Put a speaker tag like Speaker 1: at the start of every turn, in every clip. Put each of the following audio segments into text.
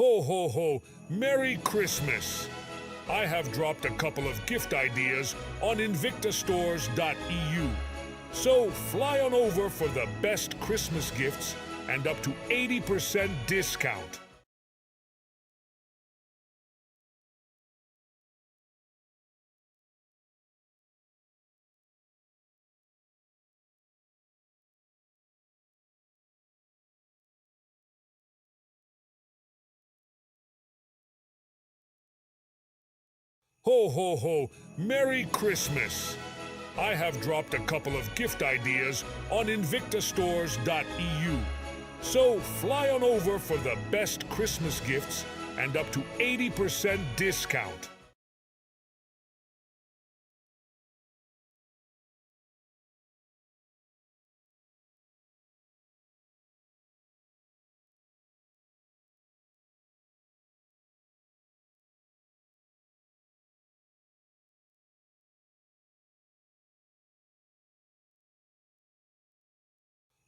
Speaker 1: Ho, ho, ho! Merry Christmas! I have dropped a couple of gift ideas on invictastores.eu. So fly on over for the best Christmas gifts and up to 80% discount. Ho, ho, ho! Merry Christmas! I have dropped a couple of gift ideas on invictastores.eu. So fly on over for the best Christmas gifts and up to 80% discount.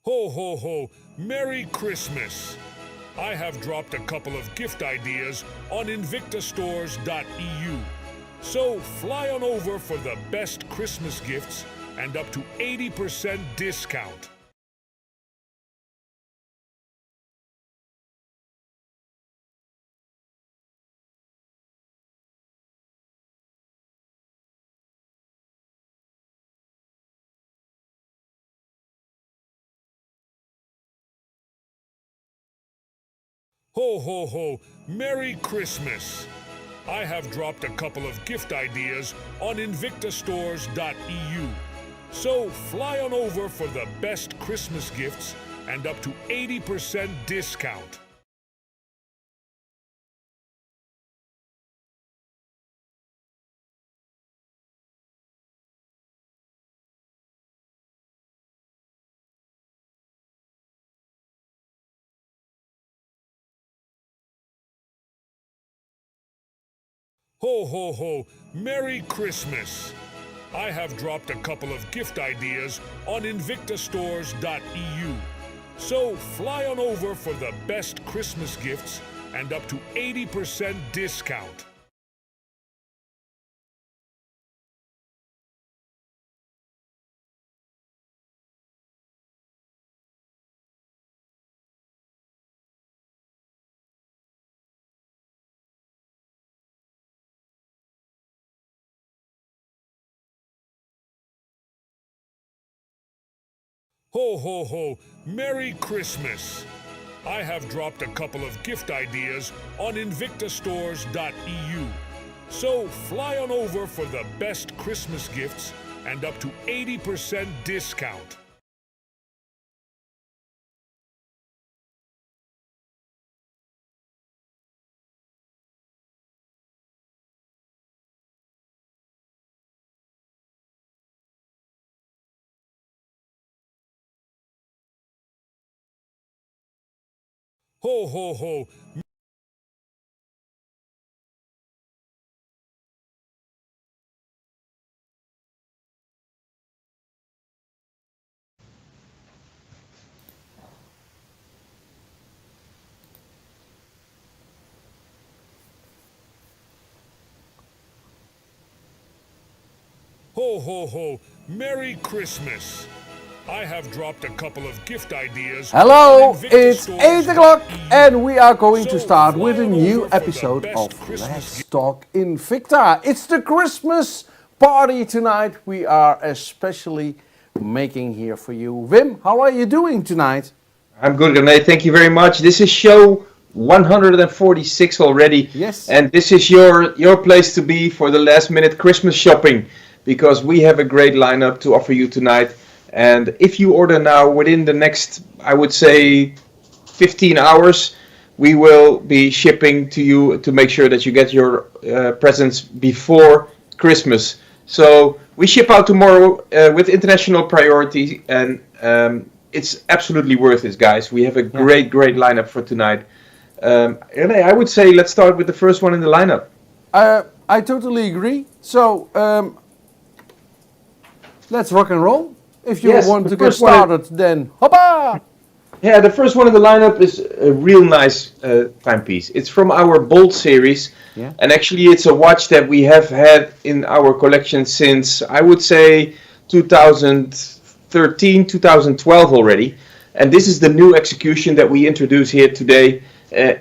Speaker 1: Ho, ho, ho! Merry Christmas! I have dropped a couple of gift ideas on invictastores.eu. So fly on over for the best Christmas gifts and up to 80% discount. Ho, ho, ho! Merry Christmas! I have dropped a couple of gift ideas on invictastores.eu. So fly on over for the best Christmas gifts and up to 80% discount. Ho, ho, ho! Merry Christmas! I have dropped a couple of gift ideas on invictastores.eu. So fly on over for the best Christmas gifts and up to 80% discount. Ho, ho, ho! Merry Christmas! I have dropped a couple of gift ideas on invictastores.eu. So fly on over for the best Christmas gifts and up to 80% discount. Ho, ho, ho! Ho, ho, ho! Merry Christmas! I have dropped a couple of gift ideas.
Speaker 2: Hello, it's 8 o'clock and we are going to start with a new episode of Let's Talk Invicta. It's the Christmas party tonight we are especially making here for you. Wim, how are you doing tonight?
Speaker 3: I'm good, René. Thank you very much. This is show 146 already.
Speaker 2: Yes.
Speaker 3: And this is your place to be for the last minute Christmas shopping, because we have a great lineup to offer you tonight. And if you order now, within the next, I would say, 15 hours, we will be shipping to you to make sure that you get your presents before Christmas. So we ship out tomorrow with international priority, and it's absolutely worth it, guys. We have a great lineup for tonight. René, I would say let's start with the first one in the lineup.
Speaker 2: I totally agree. So let's rock and roll. If you want to get started, then hoppa!
Speaker 3: Yeah, the first one in the lineup is a real nice timepiece. It's from our Bold series,
Speaker 2: Yeah.
Speaker 3: and actually it's a watch that we have had in our collection since, I would say, 2013, 2012 already. And this is the new execution that we introduce here today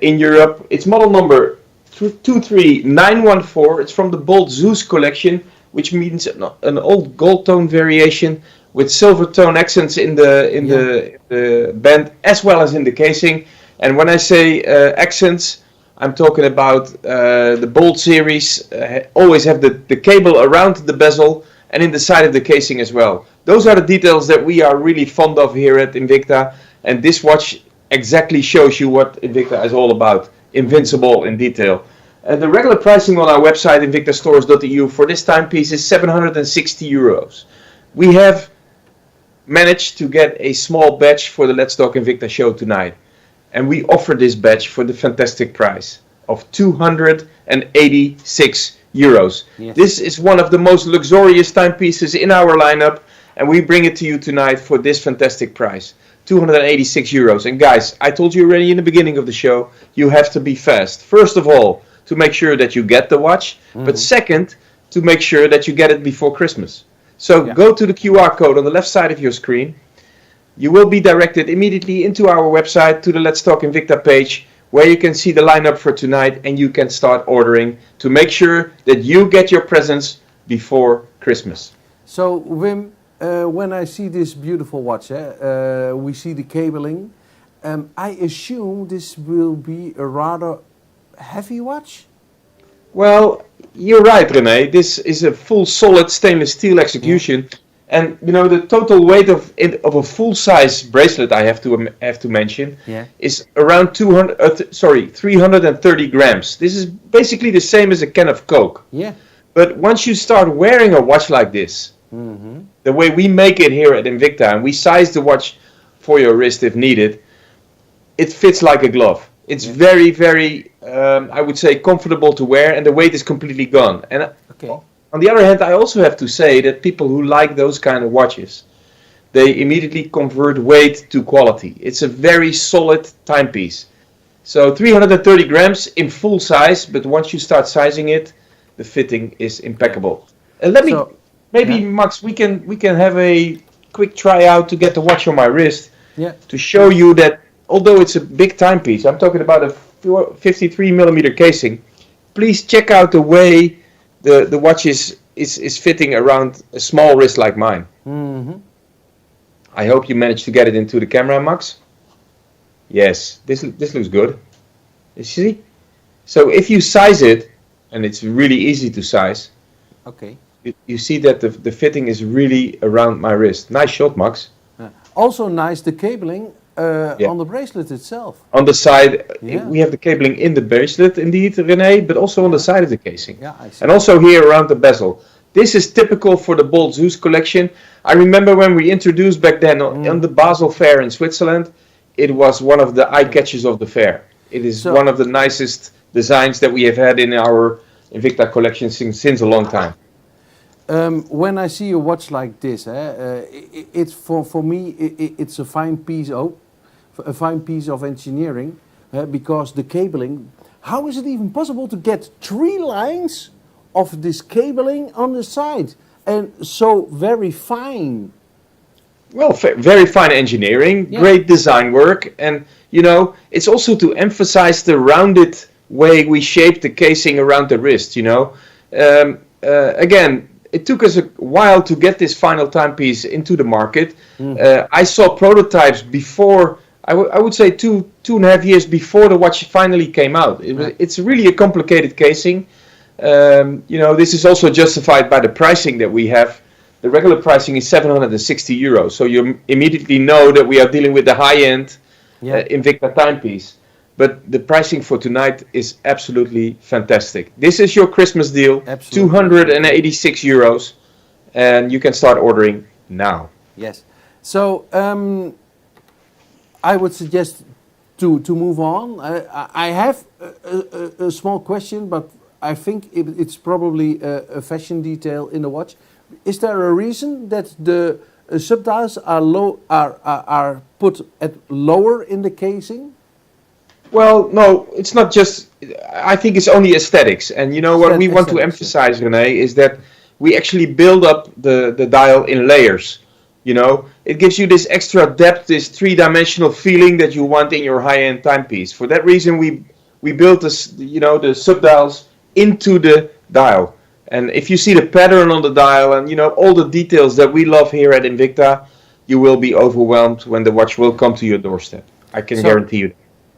Speaker 3: in Europe. It's model number 23914. It's from the Bold Zeus collection, which means an old gold tone variation with silver tone accents in the band as well as in the casing. And when I say accents, I'm talking about the Bold series always have the cable around the bezel and in the side of the casing as well. Those are the details that we are really fond of here at Invicta, and this watch exactly shows you what Invicta is all about. Invincible in detail. The regular pricing on our website, invictastores.eu, for this timepiece is 760 euros. We have managed to get a small badge for the Let's Talk Invicta show tonight. And we offer this badge for the fantastic price of 286 euros.
Speaker 2: Yes.
Speaker 3: This is one of the most luxurious timepieces in our lineup, and we bring it to you tonight for this fantastic price. 286 euros. And guys, I told you already in the beginning of the show, you have to be fast. First of all, to make sure that you get the watch, but second, to make sure that you get it before Christmas. So go to the QR code on the left side of your screen. You will be directed immediately into our website to the Let's Talk Invicta page, where you can see the lineup for tonight, and you can start ordering to make sure that you get your presents before Christmas.
Speaker 2: So Wim, when I see this beautiful watch, we see the cabling. I assume this will be a rather heavy watch?
Speaker 3: Well, you're right, René. This is a full solid stainless steel execution. And you know, the total weight of a full-size bracelet, I have to mention, is around 330 grams. This is basically the same as a can of Coke.
Speaker 2: Yeah.
Speaker 3: But once you start wearing a watch like this, the way we make it here at Invicta, and we size the watch for your wrist if needed, it fits like a glove. It's very, very, I would say, comfortable to wear, and the weight is completely gone. And on the other hand, I also have to say that people who like those kind of watches, they immediately convert weight to quality. It's a very solid timepiece. So 330 grams in full size, but once you start sizing it, the fitting is impeccable. And Max, we can have a quick tryout to get the watch on my wrist to show you that although it's a big timepiece, I'm talking about a 53 millimeter casing. Please check out the way the watch is fitting around a small wrist like mine. I hope you managed to get it into the camera, Max. Yes, this looks good. You see? So if you size it, and it's really easy to size, you see that the fitting is really around my wrist. Nice shot, Max.
Speaker 2: Also nice, the cabling on the bracelet itself.
Speaker 3: On the side, we have the cabling in the bracelet, indeed, René, but also on the side of the casing.
Speaker 2: Yeah, I see.
Speaker 3: And also here around the bezel. This is typical for the Bold Zeus collection. I remember when we introduced back then on the Basel Fair in Switzerland, it was one of the eye catches of the fair. It is one of the nicest designs that we have had in our Invicta collection since a long time.
Speaker 2: When I see a watch like this, it's for me it's a fine piece of engineering, because the cabling. How is it even possible to get 3 lines of this cabling on the side and so very fine?
Speaker 3: Well, very fine engineering, great design work, and you know, it's also to emphasize the rounded way we shape the casing around the wrist. You know, again, it took us a while to get this final timepiece into the market. I saw prototypes before. I would say two and a half years before the watch finally came out. It's really a complicated casing. You know, this is also justified by the pricing that we have. The regular pricing is 760 euros, so you immediately know that we are dealing with the high-end Invicta timepiece. But the pricing for tonight is absolutely fantastic. This is your Christmas deal, 286 euros, and you can start ordering now.
Speaker 2: Yes. So I would suggest to move on. I have a small question, but I think it's probably a fashion detail in the watch. Is there a reason that the subdials are put at lower in the casing?
Speaker 3: Well, no, it's not just. I think it's only aesthetics, and you know what we want to emphasize, René, is that we actually build up the dial in layers. You know, it gives you this extra depth, this three-dimensional feeling that you want in your high-end timepiece. For that reason, we built this, you know, the subdials into the dial. And if you see the pattern on the dial and, you know, all the details that we love here at Invicta, you will be overwhelmed when the watch will come to your doorstep. I can guarantee you.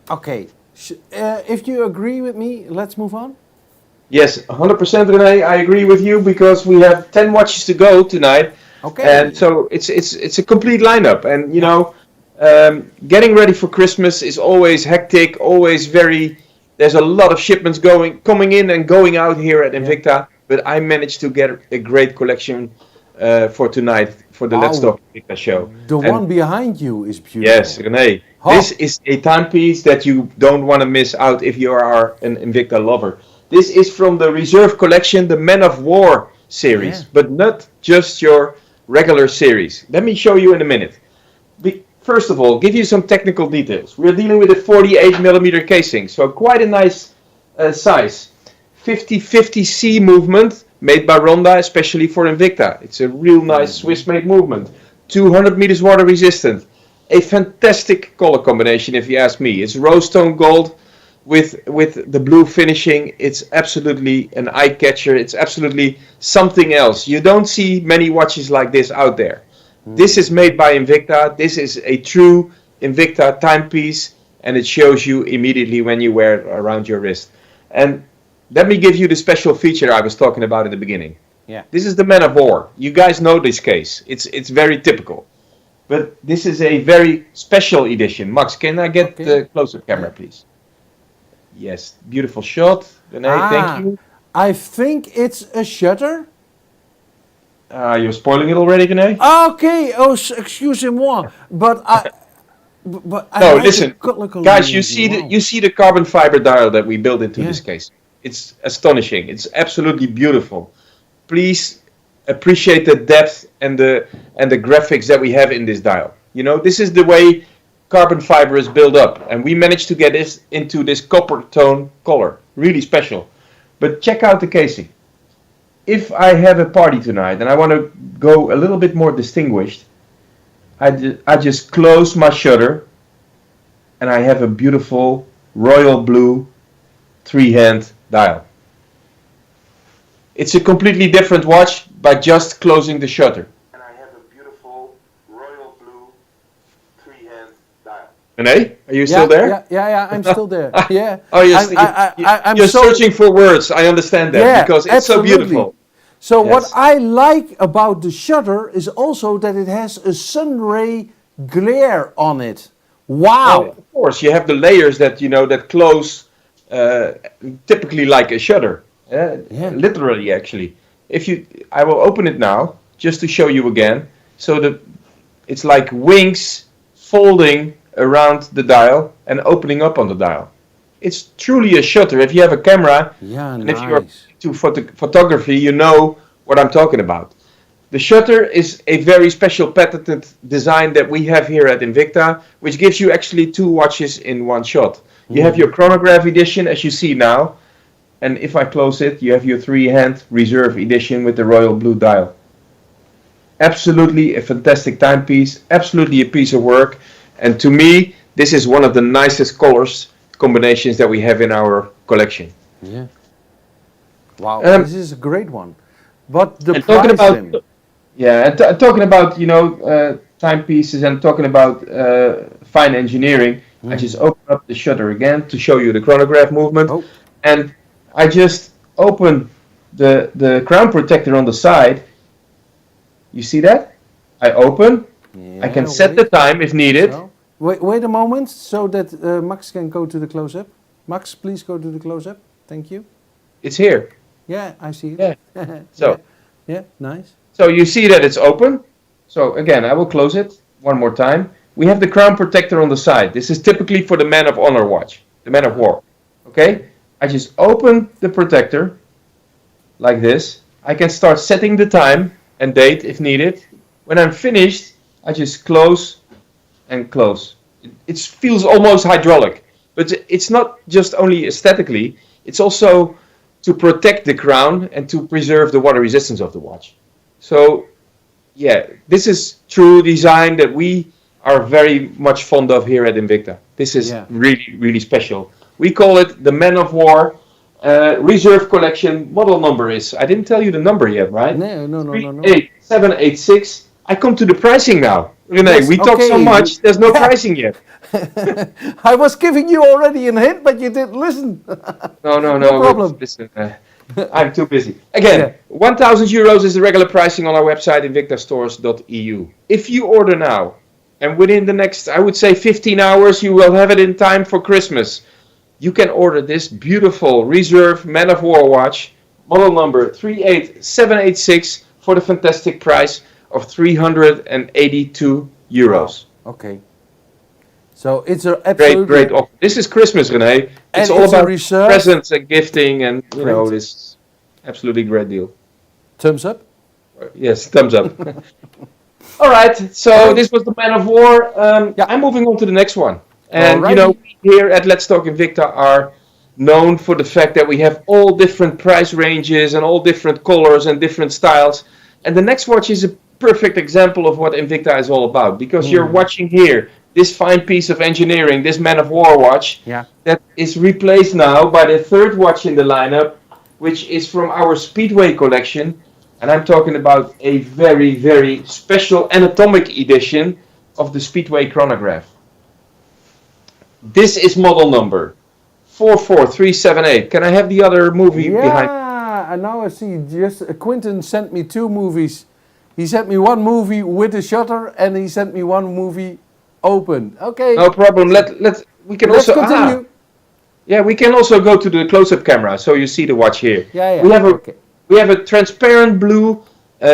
Speaker 2: Okay. If you agree with me, let's move on.
Speaker 3: Yes, 100%, René. I agree with you because we have 10 watches to go tonight.
Speaker 2: Okay.
Speaker 3: And so it's a complete lineup. And, you know, getting ready for Christmas is always hectic, always very... There's a lot of shipments coming in and going out here at Invicta. But I managed to get a great collection for tonight, for the Let's Talk Invicta show.
Speaker 2: The one behind you is beautiful.
Speaker 3: Yes, René. This is a timepiece that you don't want to miss out if you are an Invicta lover. This is from the Reserve collection, the Men of War series, but not just your regular series. Let me show you in a minute. First of all, give you some technical details. We're dealing with a 48mm casing, so quite a nice size. 50-50C movement made by Ronda, especially for Invicta. It's a real nice Swiss-made movement. 200 meters water resistant. A fantastic color combination, if you ask me. It's rose tone gold with the blue finishing. It's absolutely an eye catcher. It's absolutely something else. You don't see many watches like this out there. This is made by Invicta. This is a true Invicta timepiece, and it shows you immediately when you wear it around your wrist. And let me give you the special feature I was talking about in the beginning.
Speaker 2: Yeah.
Speaker 3: This is the Man of War. You guys know this case. It's very typical. But this is a very special edition. Max, can I get the close-up camera, please? Yes, beautiful shot. René, thank you.
Speaker 2: I think it's a shutter.
Speaker 3: You're spoiling it already, René?
Speaker 2: Okay, excusez-moi. But I
Speaker 3: no,
Speaker 2: like
Speaker 3: listen, guys, you see the carbon fiber dial that we built into this case. It's astonishing. It's absolutely beautiful. Please appreciate the depth and the graphics that we have in this dial. You know, this is the way carbon fiber is built up, and we managed to get this into this copper tone color. Really special. But check out the casing. If I have a party tonight and I want to go a little bit more distinguished, I just close my shutter and I have a beautiful royal blue 3-hand dial. It's a completely different watch by just closing the shutter. And I have a beautiful royal blue 3-hand dial. René, are you still there?
Speaker 2: Yeah, I'm still there. Yeah.
Speaker 3: Oh, you're searching for words. I understand that because it's so beautiful.
Speaker 2: So what I like about the shutter is also that it has a sun ray glare on it. Wow!
Speaker 3: Well, of course, you have the layers that that close typically like a shutter. Literally, actually. I will open it now just to show you again. So it's like wings folding around the dial and opening up on the dial. It's truly a shutter. If you have a camera, and if you're into photography, you know what I'm talking about. The shutter is a very special patented design that we have here at Invicta, which gives you actually 2 watches in one shot. You have your chronograph edition, as you see now, and if I close it, you have your 3-hand reserve edition with the royal blue dial. Absolutely a fantastic timepiece, absolutely a piece of work, and to me, this is one of the nicest colors combinations that we have in our collection.
Speaker 2: Yeah. Wow, this is a great one. But the
Speaker 3: and
Speaker 2: pricing...
Speaker 3: talking about timepieces and talking about fine engineering, I just open up the shutter again to show you the chronograph movement, and I just open the crown protector on the side. You see that? I open. I can set the time if needed.
Speaker 2: So, wait a moment, so that Max can go to the close-up. Max, please go to the close-up. Thank you.
Speaker 3: It's here.
Speaker 2: Yeah, I see it.
Speaker 3: Yeah.
Speaker 2: Yeah, nice.
Speaker 3: So you see that it's open. So again, I will close it one more time. We have the crown protector on the side. This is typically for the Man of Honor watch, the Man of War. Okay? I just open the protector like this. I can start setting the time and date if needed. When I'm finished, I just close and close. It feels almost hydraulic, but it's not just only aesthetically, it's also to protect the crown and to preserve the water resistance of the watch. So yeah, this is true design that we are very much fond of here at Invicta. This is really, really special. We call it the Man of War Reserve Collection. Model number is, I didn't tell you the number yet, right?
Speaker 2: No.
Speaker 3: 38786. I come to the pricing now. Renee,
Speaker 2: Yes,
Speaker 3: we talk so much, there's no pricing yet.
Speaker 2: I was giving you already a hint, but you didn't listen.
Speaker 3: No
Speaker 2: problem.
Speaker 3: Listen, I'm too busy. Again, 1,000 euros is the regular pricing on our website, invictastores.eu. If you order now, and within the next, I would say 15 hours, you will have it in time for Christmas. You can order this beautiful Reserve Man of War watch, model number 38786, for the fantastic price of 382 euros.
Speaker 2: Wow. Okay. So it's an absolutely
Speaker 3: great offer. This is Christmas, Renee. It's all about presents and gifting, and you know, this absolutely great deal.
Speaker 2: Thumbs up?
Speaker 3: Yes, thumbs up. All right, so this was the Man of War. I'm moving on to the next one. And you know, we here at Let's Talk Invicta are known for the fact that we have all different price ranges and all different colors and different styles. And the next watch is a perfect example of what Invicta is all about, because you're watching here this fine piece of engineering, this Man of War watch, that is replaced now by the third watch in the lineup, which is from our Speedway collection. And I'm talking about a very, very special anatomic edition of the Speedway Chronograph. This is model number 44378. Can I have the other movie behind?
Speaker 2: Yeah, and now I see. Just Quentin sent me two movies. He sent me one movie with a shutter, and he sent me one movie open. Okay.
Speaker 3: No problem. We can
Speaker 2: Let's
Speaker 3: also
Speaker 2: continue.
Speaker 3: we can also go to the close-up camera, so you see the watch here.
Speaker 2: Yeah.
Speaker 3: We have a transparent blue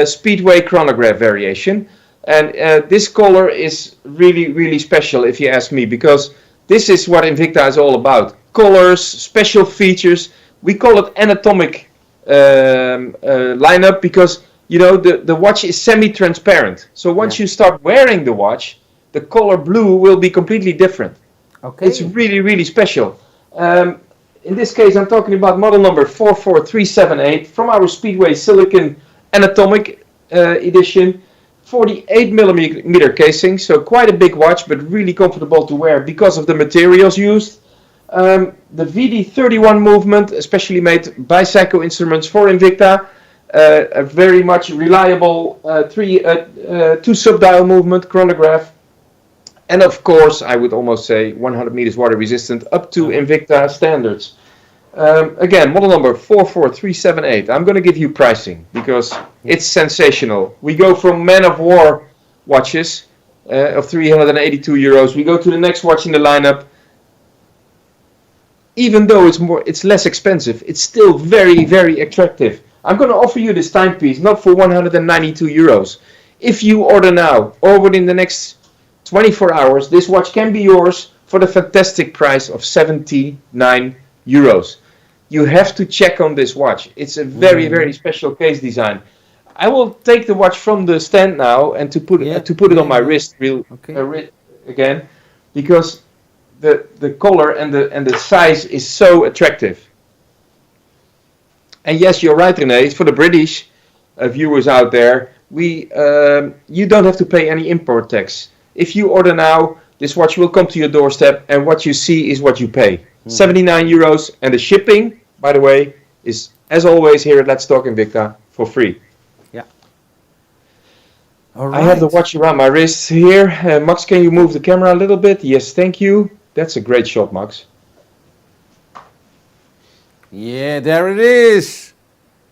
Speaker 3: Speedway Chronograph variation, and this color is really, really special, if you ask me, because this is what Invicta is all about. Colors, special features. We call it anatomic lineup because, you know, the watch is semi-transparent. So once you start wearing the watch, the color blue will be completely different. Okay. It's really, really special. In this case, I'm talking about model number 44378 from our Speedway Silicon Anatomic edition. 48 millimeter casing, so quite a big watch, but really comfortable to wear because of the materials used. The VD31 movement, especially made by Psycho Instruments for Invicta. A very much reliable two sub-dial movement chronograph. And of course, I would almost say 100 meters water resistant up to Invicta standards. Again, model number 44378. I'm going to give you pricing because it's sensational. We go from Man of War watches of 382 euros. We go to the next watch in the lineup. Even though it's less expensive, it's still very, very attractive. I'm going to offer you this timepiece, not for 192 euros. If you order now or within the next 24 hours, this watch can be yours for the fantastic price of 79 euros. You have to check on this watch. It's a very, very special case design. I will take the watch from the stand now and to put it on my wrist again, because the color and the size is so attractive. And yes, you're right, René. For the British viewers out there, you don't have to pay any import tax. If you order now, this watch will come to your doorstep, and what you see is what you pay. 79 euros, and the shipping, by the way, is, as always here at Let's Talk Invicta, for free.
Speaker 2: Yeah. All right.
Speaker 3: I have the watch around my wrist here. Max, can you move the camera a little bit? Yes, thank you. That's a great shot, Max.
Speaker 2: Yeah, there it is.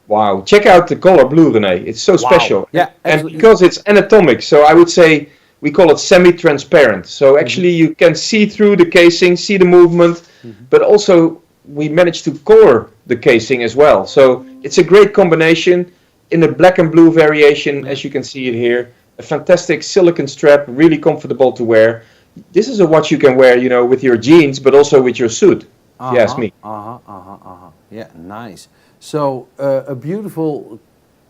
Speaker 3: Wow, check out the color blue, René. It's so special.
Speaker 2: Yeah,
Speaker 3: and because it's anatomic, so I would say we call it semi-transparent. So actually you can see through the casing, see the movement, but also we managed to color the casing as well. So it's a great combination in the black and blue variation, as you can see it here. A fantastic silicone strap, really comfortable to wear. This is a watch you can wear, you know, with your jeans, but also with your suit, if you ask me.
Speaker 2: Yeah, nice. So a beautiful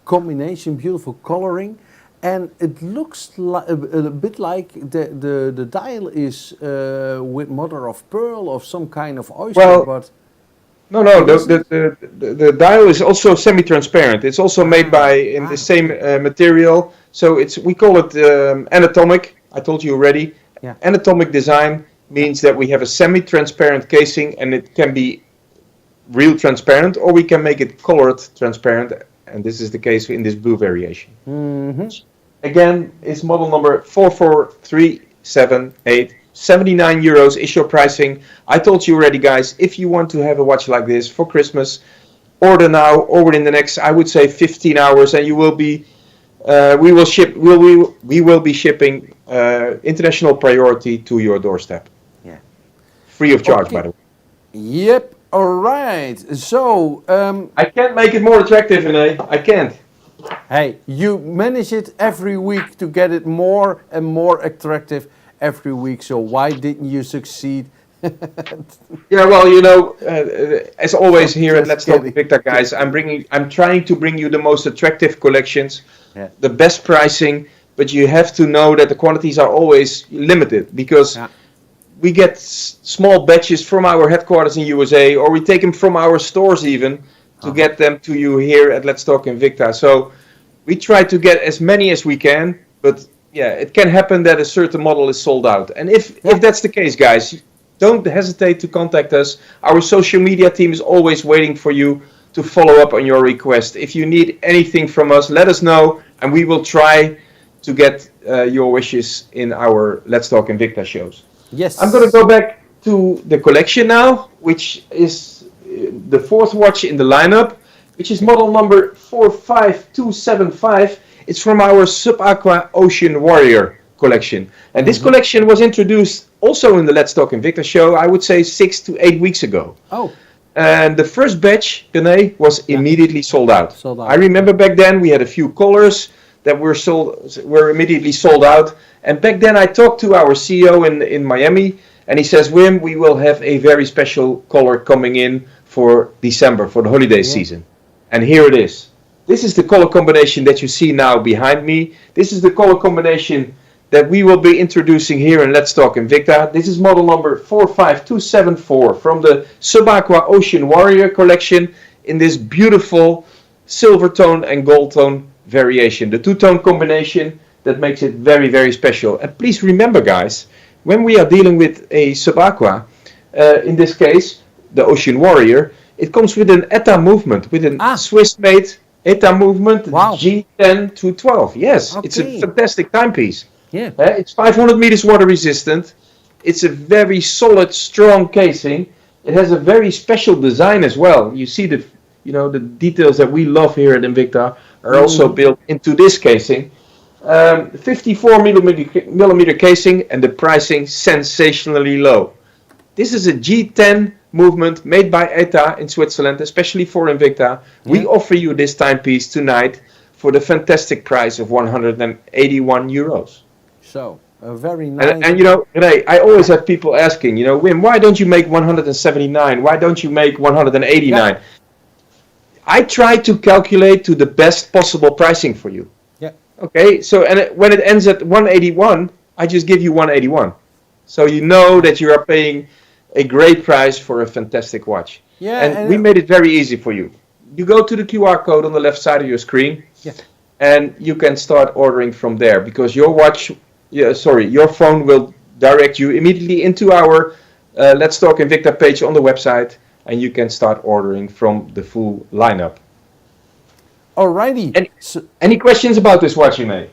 Speaker 2: combination, beautiful coloring. and it looks a bit like the dial is with mother of pearl of some kind of oyster,
Speaker 3: Well,
Speaker 2: but
Speaker 3: no, the dial is also semi-transparent. It's also made in the same material. So we call it anatomic. I told you already.
Speaker 2: Yeah.
Speaker 3: Anatomic design means that we have a semi-transparent casing, and it can be real transparent, or we can make it colored transparent. And this is the case in this blue variation.
Speaker 2: Mm-hmm.
Speaker 3: Again, it's model number 44378. 79 euros is your pricing. I told you already, guys, if you want to have a watch like this for Christmas, order now or within the next, I would say 15 hours, and you will be, we will be shipping international priority to your doorstep.
Speaker 2: Yeah.
Speaker 3: Free of charge, by the way.
Speaker 2: Yep. All right. So
Speaker 3: I can't make it more attractive, René. I can't.
Speaker 2: hey, you manage it every week to get it more and more attractive every week. So why didn't you succeed?
Speaker 3: Yeah, well, as always here at Let's Talk Invicta, guys, I'm trying to bring you the most attractive collections, the best pricing, but you have to know that the quantities are always limited because we get small batches from our headquarters in USA, or we take them from our stores even to get them to you here at Let's Talk Invicta. So we try to get as many as we can, but yeah, it can happen that a certain model is sold out. And if that's the case, guys, don't hesitate to contact us. Our social media team is always waiting for you to follow up on your request. If you need anything from us, let us know, and we will try to get your wishes in our Let's Talk Invicta shows.
Speaker 2: Yes.
Speaker 3: I'm going to go back to the collection now, which is the fourth watch in the lineup, which is model number 45275. It's from our Sub-Aqua Ocean Warrior collection. And this collection was introduced also in the Let's Talk Invicta show, I would say 6 to 8 weeks ago.
Speaker 2: Oh.
Speaker 3: And the first batch, René, was immediately sold out. I remember back then we had a few colors that were immediately sold out. And back then I talked to our CEO in Miami, and he says, Wim, we will have a very special color coming in for December, for the holiday season. And here it is. This is the color combination that you see now behind me. This is the color combination that we will be introducing here in Let's Talk Invicta. This is model number 45274 from the Sub-Aqua Ocean Warrior collection in this beautiful silver tone and gold tone variation. The two-tone combination that makes it very, very special. And please remember, guys, when we are dealing with a Sub-Aqua, in this case, the Ocean Warrior, it comes with an ETA movement, with a Swiss-made ETA movement, G10 to 12. Yes, it's a fantastic timepiece.
Speaker 2: Yeah.
Speaker 3: It's 500 meters water resistant. It's a very solid, strong casing. It has a very special design as well. You see the details that we love here at Invicta are also built into this casing. 54 millimeter casing, and the pricing sensationally low. This is a G10 movement made by ETA in Switzerland, especially for Invicta. We offer you this timepiece tonight for the fantastic price of 181 euros.
Speaker 2: So, a very nice...
Speaker 3: And René, I always have people asking, Wim, why don't you make 179? Why don't you make 189? Yeah. I try to calculate to the best possible pricing for you.
Speaker 2: Yeah.
Speaker 3: Okay, so when it ends at 181, I just give you 181. So you know that you are paying a great price for a fantastic watch. Yeah, and we made it very easy for you. You go to the QR code on the left side of your screen, and you can start ordering from there, because your phone will direct you immediately into our Let's Talk Invicta page on the website, and you can start ordering from the full lineup.
Speaker 2: Alrighty.
Speaker 3: Any questions about this watch, René?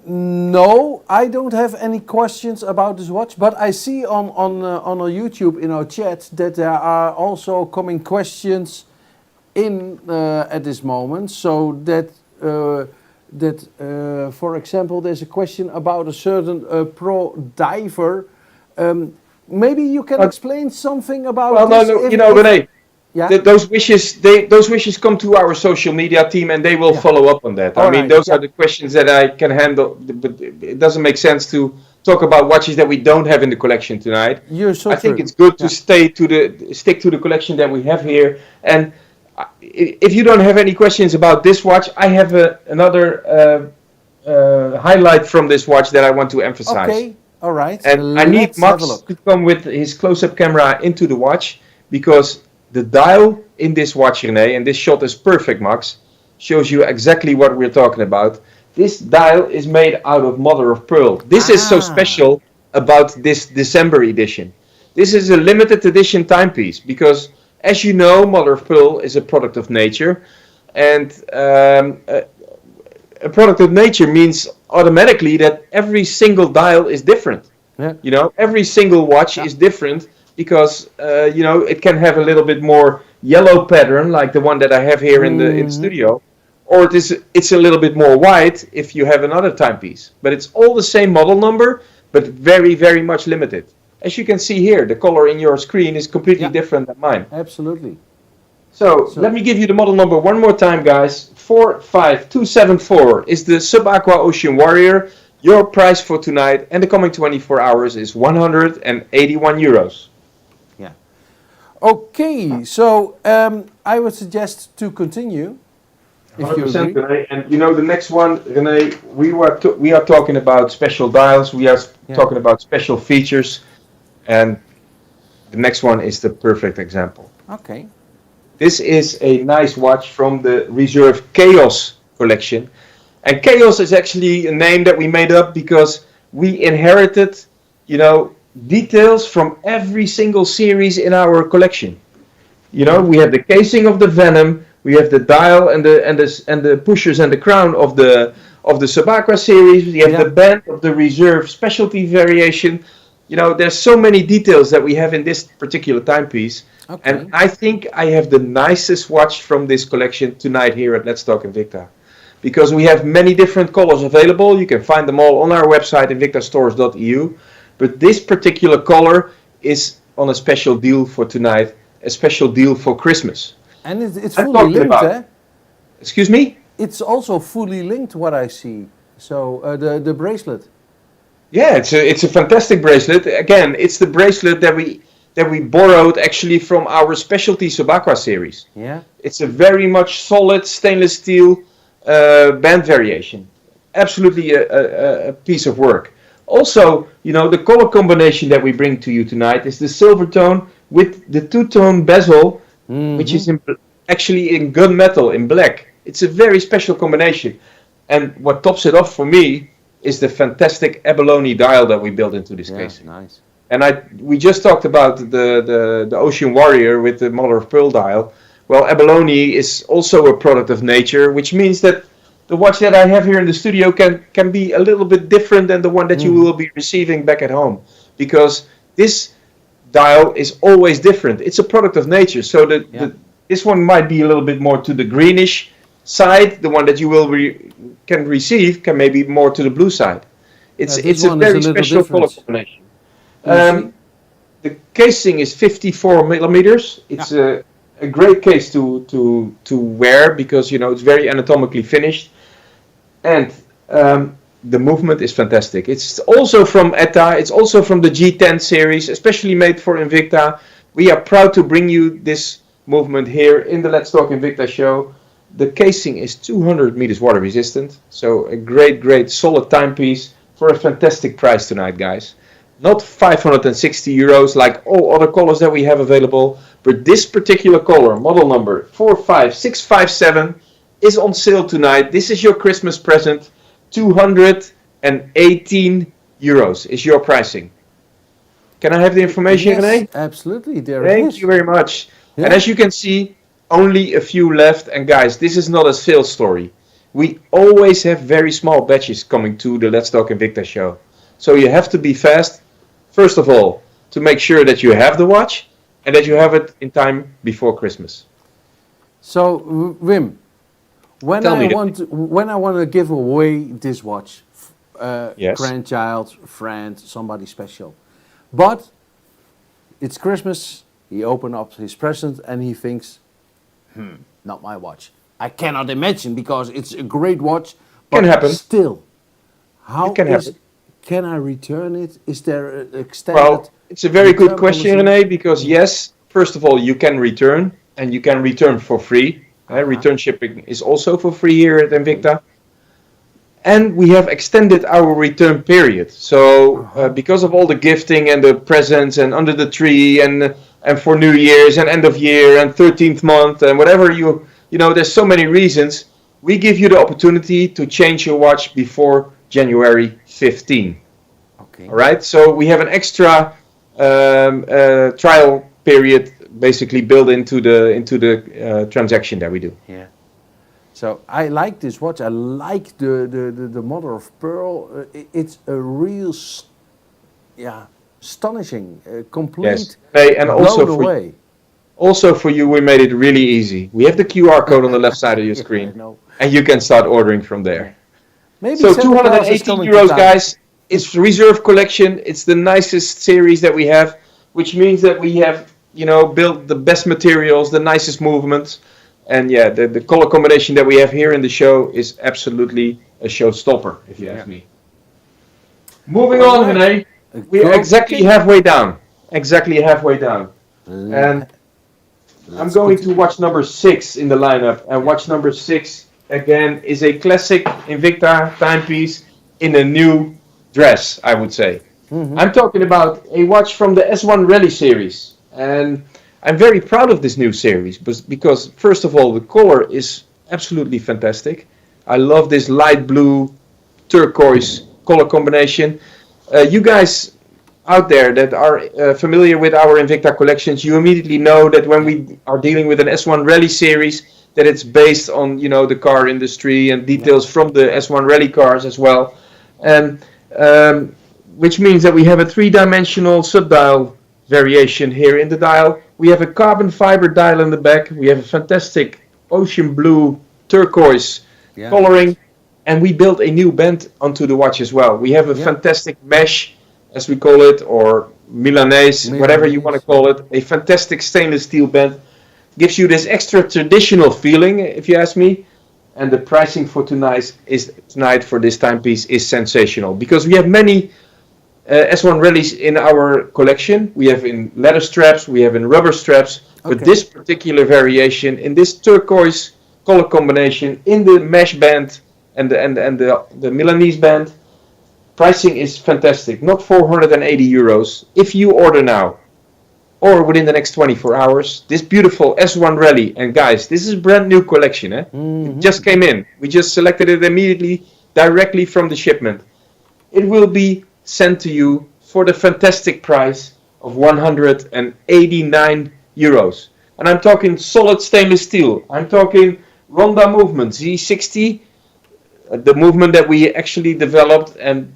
Speaker 2: No, I don't have any questions about this watch, but I see on our YouTube in our chat that there are also coming questions in at this moment. So that for example, there's a question about a certain pro diver. Maybe you can explain something about this.
Speaker 3: René. Yeah. Those wishes come to our social media team, and they will follow up on that. Those are the questions that I can handle. But it doesn't make sense to talk about watches that we don't have in the collection tonight. I think it's good to stick to the collection that we have here. And if you don't have any questions about this watch, I have another highlight from this watch that I want to emphasize.
Speaker 2: Okay, all right.
Speaker 3: And I need
Speaker 2: Let's have a
Speaker 3: Max
Speaker 2: look.
Speaker 3: to come with his close-up camera into the watch, because the dial in this watch, René, and this shot is perfect, Max, shows you exactly what we're talking about. This dial is made out of mother of pearl. This is so special about this December edition. This is a limited edition timepiece because, as you know, mother of pearl is a product of nature, and a product of nature means automatically that every single dial is different.
Speaker 2: Yeah.
Speaker 3: You know, every single watch is different because you know, it can have a little bit more yellow pattern like the one that I have here in the studio, or it's a little bit more white if you have another timepiece. But it's all the same model number, but very, very much limited. As you can see here, the color in your screen is completely different than mine.
Speaker 2: Absolutely.
Speaker 3: So let me give you the model number one more time, guys. 45274 is the Sub Aqua Ocean Warrior. Your price for tonight and the coming 24 hours is 181 euros.
Speaker 2: Yeah. Okay, so I would suggest to continue. If you
Speaker 3: 100%,
Speaker 2: agree.
Speaker 3: René. And you know, the next one, René, we are talking about special dials, we are talking about special features, and the next one is the perfect example.
Speaker 2: Okay.
Speaker 3: This is a nice watch from the Reserve Chaos collection. And Chaos is actually a name that we made up because we inherited, you know, details from every single series in our collection. You know, we have the casing of the Venom, we have the dial and the pushers and the crown of the Sub Aqua series. We have the band of the Reserve specialty variation. You know, there's so many details that we have in this particular timepiece. Okay. And I think I have the nicest watch from this collection tonight here at Let's Talk Invicta. Because we have many different colors available. You can find them all on our website, invictastores.eu. But this particular color is on a special deal for tonight, a special deal for Christmas.
Speaker 2: And it's fully linked, eh?
Speaker 3: Excuse me?
Speaker 2: It's also fully linked, what I see. So the bracelet.
Speaker 3: Yeah, it's a fantastic bracelet. Again, it's the bracelet that we borrowed actually from our specialty Sub Aqua series.
Speaker 2: Yeah.
Speaker 3: It's a very much solid stainless steel band variation. Absolutely a piece of work. Also, you know, the color combination that we bring to you tonight is the silver tone with the two-tone bezel, which is actually in gunmetal, in black. It's a very special combination. And what tops it off for me is the fantastic abalone dial that we built into this case.
Speaker 2: Nice.
Speaker 3: And we just talked about the Ocean Warrior with the mother of pearl dial. Well, abalone is also a product of nature, which means that the watch that I have here in the studio can be a little bit different than the one that you will be receiving back at home, because this dial is always different. It's a product of nature, so this one might be a little bit more to the greenish side. The one that you will can receive can maybe more to the blue side. It's a very special color combination. The casing is 54 millimeters. It's a great case to wear because, you know, it's very anatomically finished, and the movement is fantastic. It's also from ETA. It's also from the G10 series, especially made for Invicta. We are proud to bring you this movement here in the Let's Talk Invicta show. The casing is 200 meters water resistant, so a great solid timepiece for a fantastic price tonight, guys. Not 560 euros like all other colors that we have available, but this particular color, model number 45657, is on sale tonight. This is your Christmas present. 218 euros is your pricing. Can I have the information, René?
Speaker 2: Absolutely.
Speaker 3: Thank you very much. Yeah. And as you can see, only a few left. And guys, this is not a sales story. We always have very small batches coming to the Let's Talk Invicta show. So you have to be fast, first of all, to make sure that you have the watch and that you have it in time before Christmas.
Speaker 2: So, Wim, when I want to give away this watch, grandchild, friend, somebody special, but it's Christmas, he opens up his present and he thinks, not my watch. I cannot imagine, because it's a great watch, but
Speaker 3: can happen.
Speaker 2: Still, how
Speaker 3: it can happen.
Speaker 2: Can I return it? Is there an extended?
Speaker 3: Well, it's a very good question, René, because yes, first of all, you can return, and you can return for free. Return shipping is also for free here at Invicta. And we have extended our return period. So because of all the gifting and the presents and under the tree and for New Year's and end of year and 13th month and whatever you know, there's so many reasons. We give you the opportunity to change your watch before January 15.
Speaker 2: Okay.
Speaker 3: All right. So we have an extra trial period basically built into the transaction that we do.
Speaker 2: Yeah. So I like this watch. I like the mother of pearl. It's a real, astonishing, complete.
Speaker 3: Yes. Hey, and also
Speaker 2: blown away.
Speaker 3: Also for you, we made it really easy. We have the QR code on the left side of your screen, and you can start ordering from there.
Speaker 2: Maybe
Speaker 3: so
Speaker 2: Santa Claus is
Speaker 3: 218
Speaker 2: coming
Speaker 3: euros,
Speaker 2: to town.
Speaker 3: guys. It's reserve collection. It's the nicest series that we have, which means that we have, you know, built the best materials, the nicest movements. And yeah, the color combination that we have here in the show is absolutely a showstopper, if you ask me. Moving on, René. We're exactly halfway down. Exactly halfway down. And I'm going to watch number 6 in the lineup. And watch number 6, again, is a classic Invicta timepiece in a new dress, I would say. Mm-hmm. I'm talking about a watch from the S1 Rally series. And I'm very proud of this new series because, first of all, the color is absolutely fantastic. I love this light blue turquoise color combination. You guys out there that are familiar with our Invicta collections, you immediately know that when we are dealing with an S1 Rally series, that it's based on, you know, the car industry and details from the S1 Rally cars as well. And which means that we have a 3-dimensional sub-dial variation here in the dial. We have a carbon fiber dial in the back. We have a fantastic ocean blue turquoise coloring, and we built a new band onto the watch as well. We have a fantastic mesh, as we call it, or Milanese, whatever you want to call it. A fantastic stainless steel band. Gives you this extra traditional feeling, if you ask me. And the pricing for tonight for this timepiece is sensational, because we have many S1 Rallies in our collection. We have in leather straps, we have in rubber straps, but this particular variation in this turquoise color combination in the mesh band and the Milanese band, pricing is fantastic. Not 480 euros. If you order now or within the next 24 hours, this beautiful S1 Rally, and guys, this is brand new collection. It just came in. We just selected it immediately, directly from the shipment. It will be sent to you for the fantastic price of 189 euros. And I'm talking solid stainless steel. I'm talking Ronda movement, Z60, the movement that we actually developed and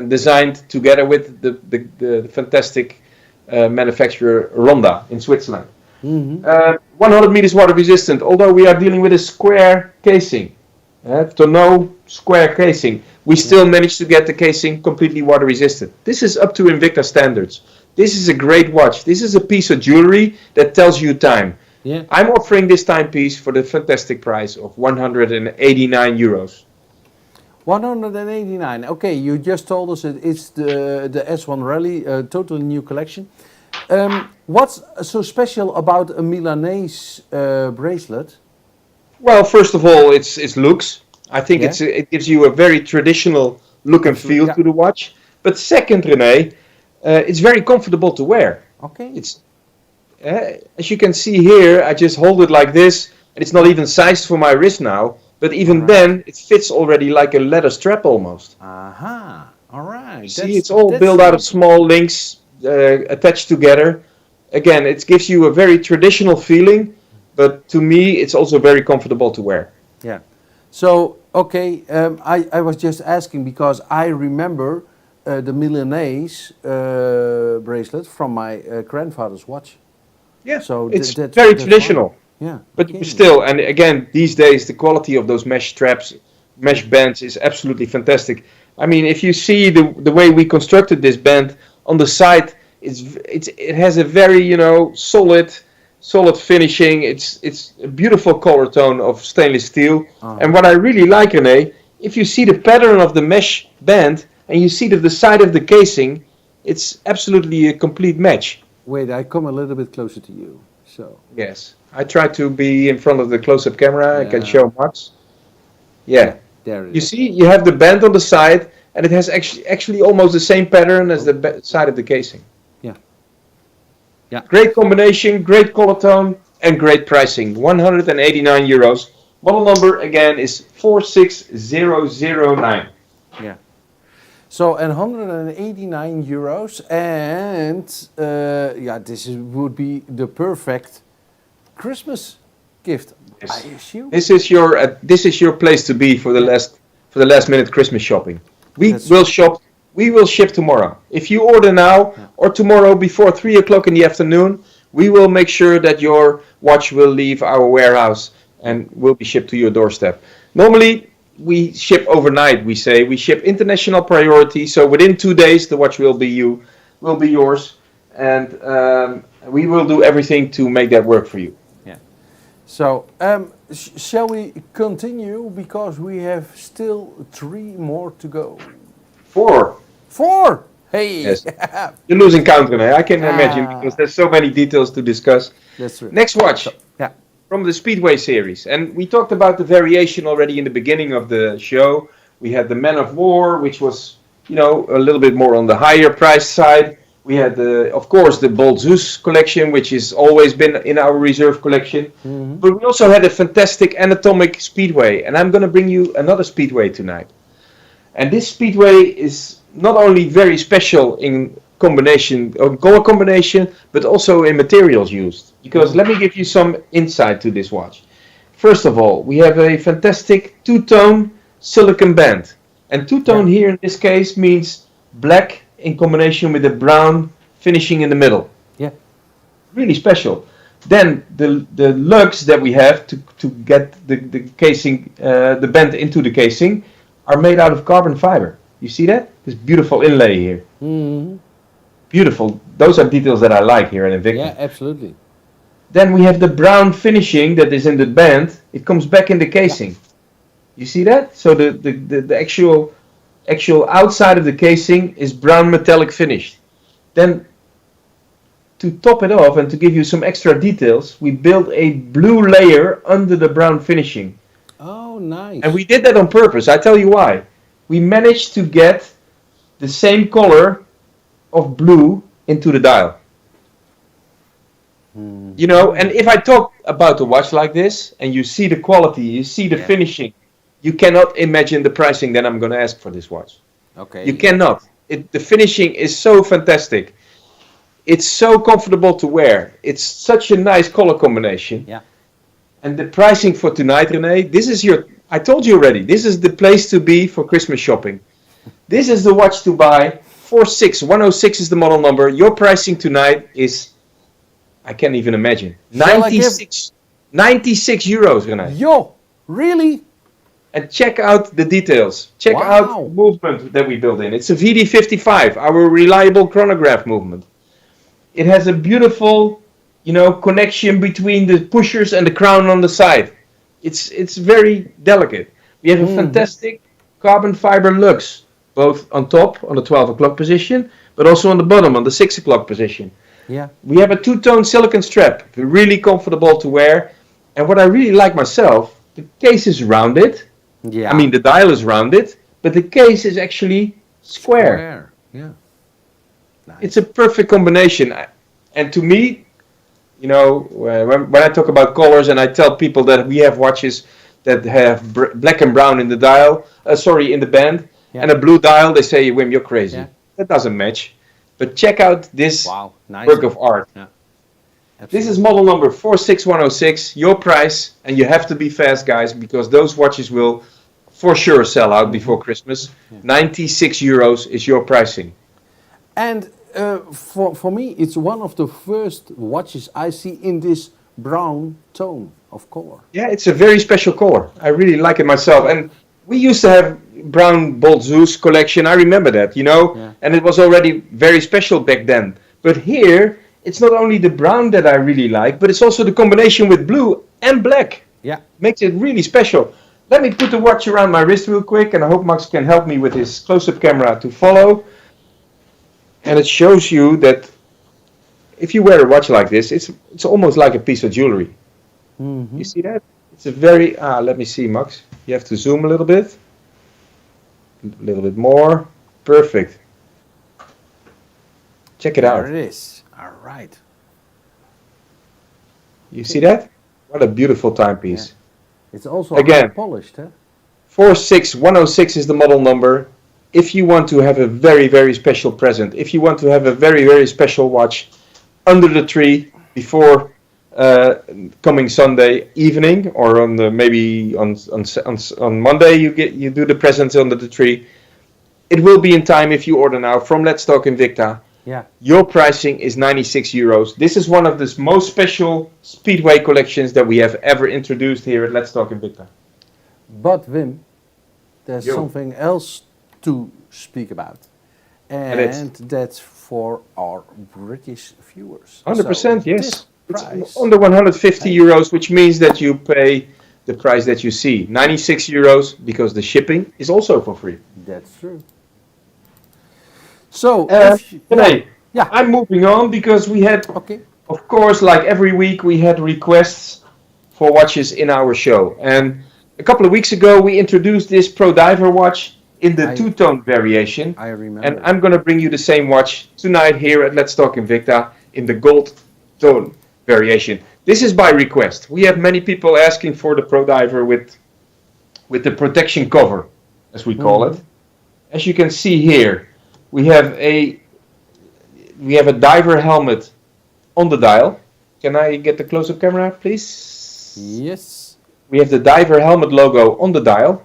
Speaker 3: designed together with the fantastic manufacturer Ronda in Switzerland. 100 meters water resistant, although we are dealing with a square casing. Tonneau square casing. We still managed to get the casing completely water resistant. This is up to Invicta standards. This is a great watch. This is a piece of jewelry that tells you time. I'm offering this timepiece for the fantastic price of 189 euros.
Speaker 2: 189. Okay, you just told us it's the S1 Rally, totally new collection. What's so special about a Milanese bracelet?
Speaker 3: Well, first of all, it's looks. I think it gives you a very traditional look and feel to the watch. But second, René, it's very comfortable to wear.
Speaker 2: Okay.
Speaker 3: It's as you can see here, I just hold it like this, and it's not even sized for my wrist now. But even then, it fits already like a leather strap almost.
Speaker 2: Aha. All right.
Speaker 3: See, it's all built out of small links attached together. Again, it gives you a very traditional feeling, but to me, it's also very comfortable to wear.
Speaker 2: Yeah. So, okay, I was just asking because I remember the Milanese bracelet from my grandfather's watch.
Speaker 3: Yeah,
Speaker 2: so
Speaker 3: it's very traditional.
Speaker 2: Fine. Yeah.
Speaker 3: But still, and again, these days, the quality of those mesh straps, mesh bands is absolutely fantastic. I mean, if you see the way we constructed this band on the side, it has a very, you know, solid finishing. It's a beautiful color tone of stainless steel. And what I really like, René, if you see the pattern of the mesh band and you see the side of the casing, it's absolutely a complete match.
Speaker 2: Wait, I come a little bit closer to you. So
Speaker 3: yes, I try to be in front of the close-up camera. I can show Max. Yeah,
Speaker 2: There it
Speaker 3: You
Speaker 2: is.
Speaker 3: see, you have the band on the side, and it has actually almost the same pattern as the side of the casing.
Speaker 2: Yeah. Yeah.
Speaker 3: Great combination, great color tone, and great pricing. 189 euros. Model number again is 46009.
Speaker 2: Yeah. So, and 189 euros, and yeah, would be the perfect Christmas gift,
Speaker 3: Yes.
Speaker 2: I assume.
Speaker 3: This is your place to be for the last minute Christmas shopping. We will ship tomorrow. If you order now or tomorrow before 3 o'clock in the afternoon, we will make sure that your watch will leave our warehouse and will be shipped to your doorstep. Normally, we ship overnight. We ship international priority. So within 2 days, the watch will be yours, and we will do everything to make that work for you.
Speaker 2: Yeah. So, shall we continue, because we have still 3 more to go.
Speaker 3: 4.
Speaker 2: 4. Hey.
Speaker 3: Yes. You're losing count, René. I can imagine, because there's so many details to discuss.
Speaker 2: That's true.
Speaker 3: Next watch.
Speaker 2: Yeah.
Speaker 3: From the Speedway series. And we talked about the variation already in the beginning of the show. We had the Man of War, which was, a little bit more on the higher price side. We had, of course, the Bold Zeus collection, which has always been in our reserve collection. Mm-hmm. But we also had a fantastic anatomic Speedway. And I'm going to bring you another Speedway tonight. And this Speedway is not only very special in color combination, but also in materials used. Because let me give you some insight to this watch. First of all, we have a fantastic two-tone silicon band. And two-tone here in this case means black in combination with a brown finishing in the middle.
Speaker 2: Yeah.
Speaker 3: Really special. Then the lugs that we have to get the casing, the band into the casing, are made out of carbon fiber. You see that? This beautiful inlay here.
Speaker 2: Mm-hmm.
Speaker 3: Beautiful. Those are details that I like here in Invicta.
Speaker 2: Yeah, absolutely.
Speaker 3: Then we have the brown finishing that is in the band. It comes back in the casing. Yeah. You see that? So the actual outside of the casing is brown metallic finish. Then to top it off and to give you some extra details, we built a blue layer under the brown finishing.
Speaker 2: Oh, nice.
Speaker 3: And we did that on purpose. I tell you why. We managed to get the same color of blue into the dial. And if I talk about a watch like this, and you see the quality, you see the finishing, you cannot imagine the pricing that I'm going to ask for this watch.
Speaker 2: Okay.
Speaker 3: You cannot. The finishing is so fantastic. It's so comfortable to wear. It's such a nice color combination.
Speaker 2: Yeah. And
Speaker 3: the pricing for tonight, René, I told you already, this is the place to be for Christmas shopping. This is the watch to buy. 46106 is the model number. Your pricing tonight is, I can't even imagine, 96 euros, René.
Speaker 2: Yo, really?
Speaker 3: And check out the details. Check out the movement that we built in. It's a VD55, our reliable chronograph movement. It has a beautiful, connection between the pushers and the crown on the side. It's very delicate. We have a fantastic carbon fiber lugs, both on top, on the 12 o'clock position, but also on the bottom, on the 6 o'clock position.
Speaker 2: Yeah.
Speaker 3: We have a two-tone silicon strap, really comfortable to wear. And what I really like myself, the case is rounded.
Speaker 2: Yeah.
Speaker 3: I mean, the dial is rounded, but the case is actually square.
Speaker 2: Yeah. Nice.
Speaker 3: It's a perfect combination. And to me, when I talk about colors and I tell people that we have watches that have black and brown in the dial, in the band, and a blue dial, they say, Wim, you're crazy. Yeah. That doesn't match. But check out this work of art. Yeah. This is model number 46106, your price, and you have to be fast, guys, because those watches will for sure sell out before Christmas. 96 euros is your pricing.
Speaker 2: And for me, it's one of the first watches I see in this brown tone of color.
Speaker 3: Yeah, it's a very special color. I really like it myself. And we used to have brown Bold Zeus collection. I remember that, and it was already very special back then. But here, it's not only the brown that I really like, but it's also the combination with blue and black.
Speaker 2: Yeah.
Speaker 3: Makes it really special. Let me put the watch around my wrist real quick, and I hope Max can help me with his close-up camera to follow. And it shows you that if you wear a watch like this, it's almost like a piece of jewelry. Mm-hmm. You see that? It's a very, let me see, Max. You have to zoom a little bit. A little bit more. Perfect. Check it out.
Speaker 2: There it is. All right.
Speaker 3: You see that? What a beautiful timepiece.
Speaker 2: Yeah. It's also
Speaker 3: Again.
Speaker 2: polished, huh?
Speaker 3: 46106 is the model number. If you want to have a very, very special present, if you want to have a very, very special watch under the tree before coming Sunday evening, or on the maybe on Monday you do the presents under the tree, it will be in time if you order now from Let's Talk Invicta.
Speaker 2: Yeah.
Speaker 3: Your pricing is 96 euros. This is one of the most special Speedway collections that we have ever introduced here at Let's Talk Invicta.
Speaker 2: But Wim, there's
Speaker 3: Yo.
Speaker 2: something else to speak about. And that's for our British viewers.
Speaker 3: 100%,
Speaker 2: So
Speaker 3: yes.
Speaker 2: this price,
Speaker 3: It's under 150 euros, which means that you pay the price that you see. 96 euros, because the shipping is also for free.
Speaker 2: that's true. So,
Speaker 3: Today,
Speaker 2: yeah.
Speaker 3: I'm moving on because we had,
Speaker 2: Okay.
Speaker 3: of course, like every week, we had requests for watches in our show. And a couple of weeks ago, we introduced this Pro Diver watch in the two-tone variation.
Speaker 2: I remember.
Speaker 3: And I'm going to bring you the same watch tonight here at Let's Talk Invicta in the gold tone variation. This is by request. We have many people asking for the Pro Diver with the protection cover, as we call it. As you can see here, we have a diver helmet on the dial. Can I get the close-up camera, please?
Speaker 2: Yes.
Speaker 3: We have the diver helmet logo on the dial.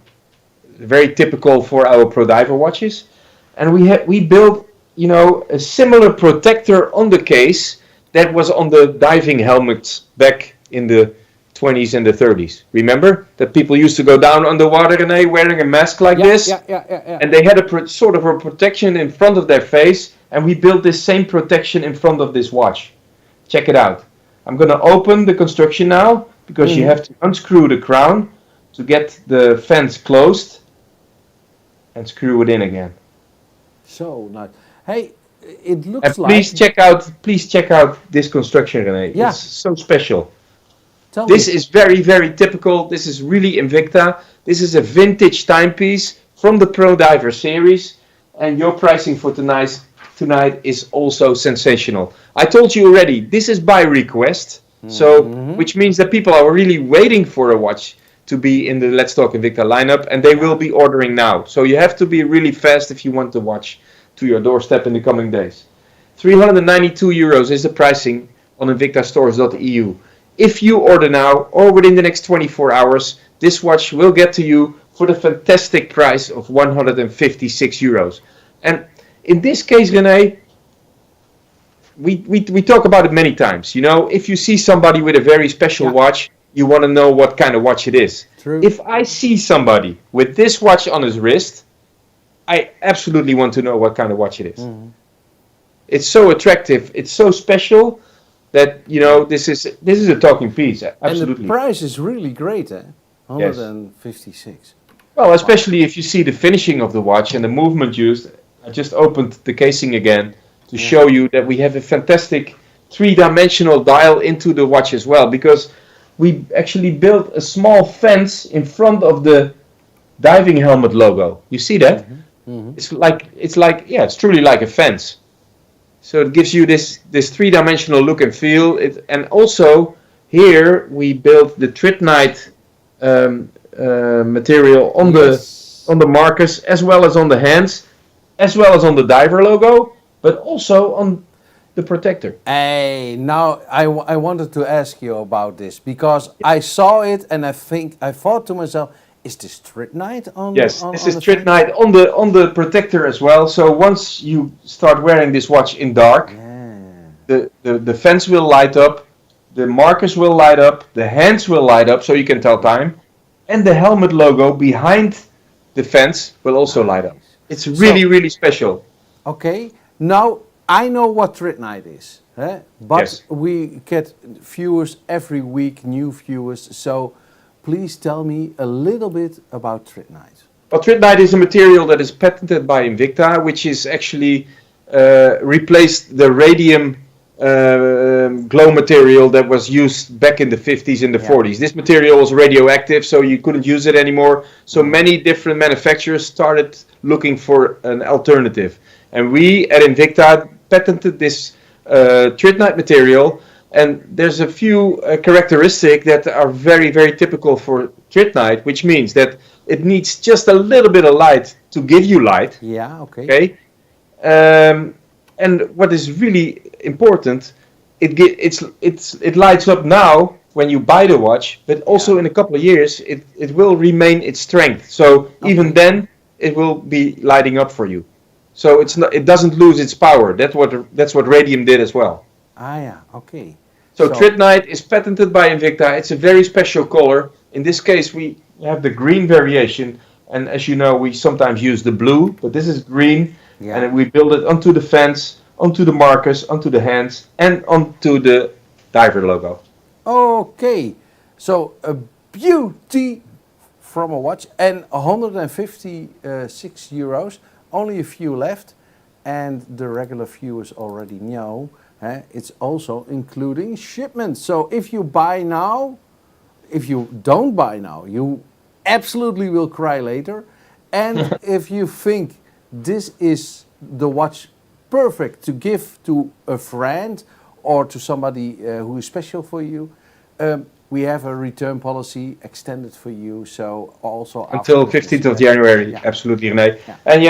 Speaker 3: Very typical for our Pro Diver watches. And we built, a similar protector on the case that was on the diving helmets back in the 20s and the 30s. Remember that people used to go down underwater and they wearing a mask like this?
Speaker 2: Yeah.
Speaker 3: And they had a sort of a protection in front of their face, and we built this same protection in front of this watch. Check it out. I'm going to open the construction now, because you have to unscrew the crown to get the fence closed and screw it in again.
Speaker 2: So nice. Hey, it looks
Speaker 3: And
Speaker 2: like...
Speaker 3: please check out this construction, René.
Speaker 2: Yeah.
Speaker 3: It's so special.
Speaker 2: Tell
Speaker 3: This
Speaker 2: me.
Speaker 3: is very, very typical. This is really Invicta. This is a vintage timepiece from the Pro Diver series. And your pricing for tonight is also sensational. I told you already, this is by request. So, which means that people are really waiting for a watch to be in the Let's Talk Invicta lineup. And they will be ordering now. So you have to be really fast if you want the watch to your doorstep in the coming days. 392 euros is the pricing on invictastores.eu. If you order now or within the next 24 hours, this watch will get to you for the fantastic price of 156 euros. And in this case, René, we talk about it many times. If you see somebody with a very special watch, you want to know what kind of watch it is.
Speaker 2: True.
Speaker 3: If I see somebody with this watch on his wrist, I absolutely want to know what kind of watch it is. It's so attractive. It's so special. That this is a talking piece, absolutely.
Speaker 2: And the price is really great, eh? 156.
Speaker 3: Well, especially if you see the finishing of the watch and the movement used. I just opened the casing again to show you that we have a fantastic three-dimensional dial into the watch as well, because we actually built a small fence in front of the diving helmet logo. You see that? It's truly like a fence. So it gives you this three-dimensional look and feel. And also here we built the Tritnite material on the markers, as well as on the hands, as well as on the diver logo, but also on the protector.
Speaker 2: Hey, now I wanted to ask you about this because I saw it and I thought to myself, is this Tritnite on?
Speaker 3: Yes,
Speaker 2: on,
Speaker 3: this
Speaker 2: on
Speaker 3: is
Speaker 2: the
Speaker 3: Tritnite on the protector as well. So once you start wearing this watch in dark, the fence will light up, the markers will light up, the hands will light up, so you can tell time, and the helmet logo behind the fence will also light up. It's really, really special.
Speaker 2: Okay, now I know what Tritnite is, but we get viewers every week, new viewers. So please tell me a little bit about Tritnite.
Speaker 3: Well, Tritnite is a material that is patented by Invicta, which is actually replaced the radium glow material that was used back in the 50s and the 40s. This material was radioactive, so you couldn't use it anymore. So many different manufacturers started looking for an alternative. And we at Invicta patented this tritnite material. And there's a few characteristics that are very, very typical for tritnite, which means that it needs just a little bit of light to give you light.
Speaker 2: Yeah, okay.
Speaker 3: Okay. And what is really important, it lights up now when you buy the watch, but also in a couple of years it will remain its strength. So even then it will be lighting up for you. So it doesn't lose its power. That's what radium did as well.
Speaker 2: Ah, yeah, okay.
Speaker 3: So tritnite is patented by Invicta. It's a very special color. In this case, we have the green variation, and as you know, we sometimes use the blue, but this is green, and we build it onto the fence, onto the markers, onto the hands, and onto the diver logo.
Speaker 2: Okay, so a beauty from a watch, and 156 euros. Only a few left, and the regular viewers already know. It's also including shipment. So if you buy now, if you don't buy now, you absolutely will cry later. And if you think this is the watch perfect to give to a friend or to somebody who is special for you, we have a return policy extended for you. So also
Speaker 3: until 15th of January, absolutely, René.
Speaker 2: Yeah.
Speaker 3: And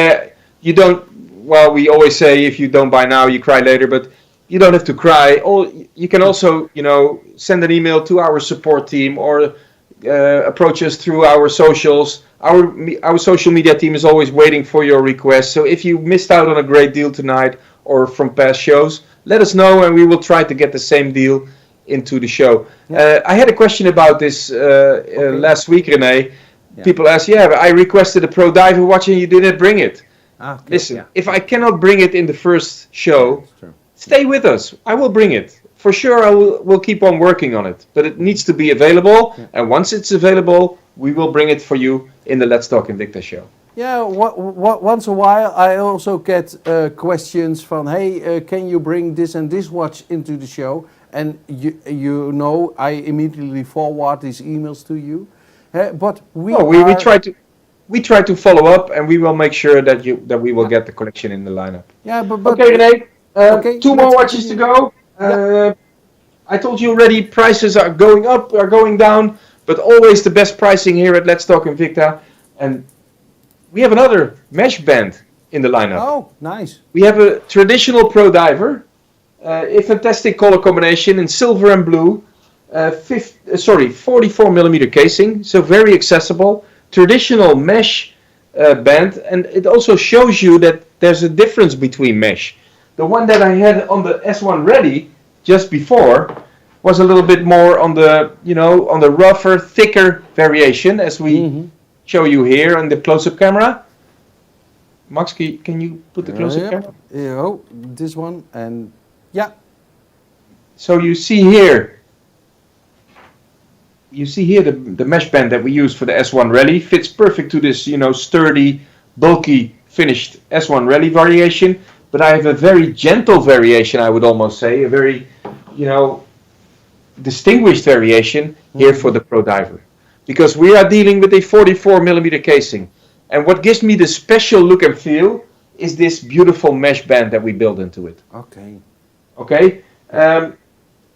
Speaker 3: you don't. Well, we always say if you don't buy now, you cry later, but you don't have to cry. You can also, send an email to our support team or approach us through our socials. Our social media team is always waiting for your request. So if you missed out on a great deal tonight or from past shows, let us know and we will try to get the same deal into the show. I had a question about this last week, René. People ask, I requested a Pro Diver watch and you didn't bring it. Okay, listen, if I cannot bring it in the first show, stay with us. I will bring it. For sure, we'll keep on working on it. But it needs to be available. And once it's available, we will bring it for you in the Let's Talk Invicta show.
Speaker 2: Yeah, once a while I also get questions from, hey, can you bring this and this watch into the show? And I immediately forward these emails to you. But
Speaker 3: we try to follow up, and we will make sure that we will get the collection in the lineup.
Speaker 2: Yeah, but
Speaker 3: okay, René. Two more watches to go. I told you already, prices are going up, are going down, but always the best pricing here at Let's Talk Invicta. And we have another mesh band in the lineup.
Speaker 2: Oh, nice.
Speaker 3: We have a traditional Pro Diver, a fantastic color combination in silver and blue, 44 millimeter casing, so very accessible. Traditional mesh band, and it also shows you that there's a difference between mesh. The one that I had on the S1 Ready just before was a little bit more on the on the rougher, thicker variation, as we show you here on the close-up camera. Max, can you put the close-up camera?
Speaker 2: Yeah, this one, and
Speaker 3: So you see here the mesh band that we use for the S1 Rally fits perfect to this, sturdy, bulky, finished S1 Rally variation. But I have a very gentle variation, I would almost say, a very, distinguished variation here for the Pro Diver. Because we are dealing with a 44 millimeter casing. And what gives me the special look and feel is this beautiful mesh band that we built into it. Okay?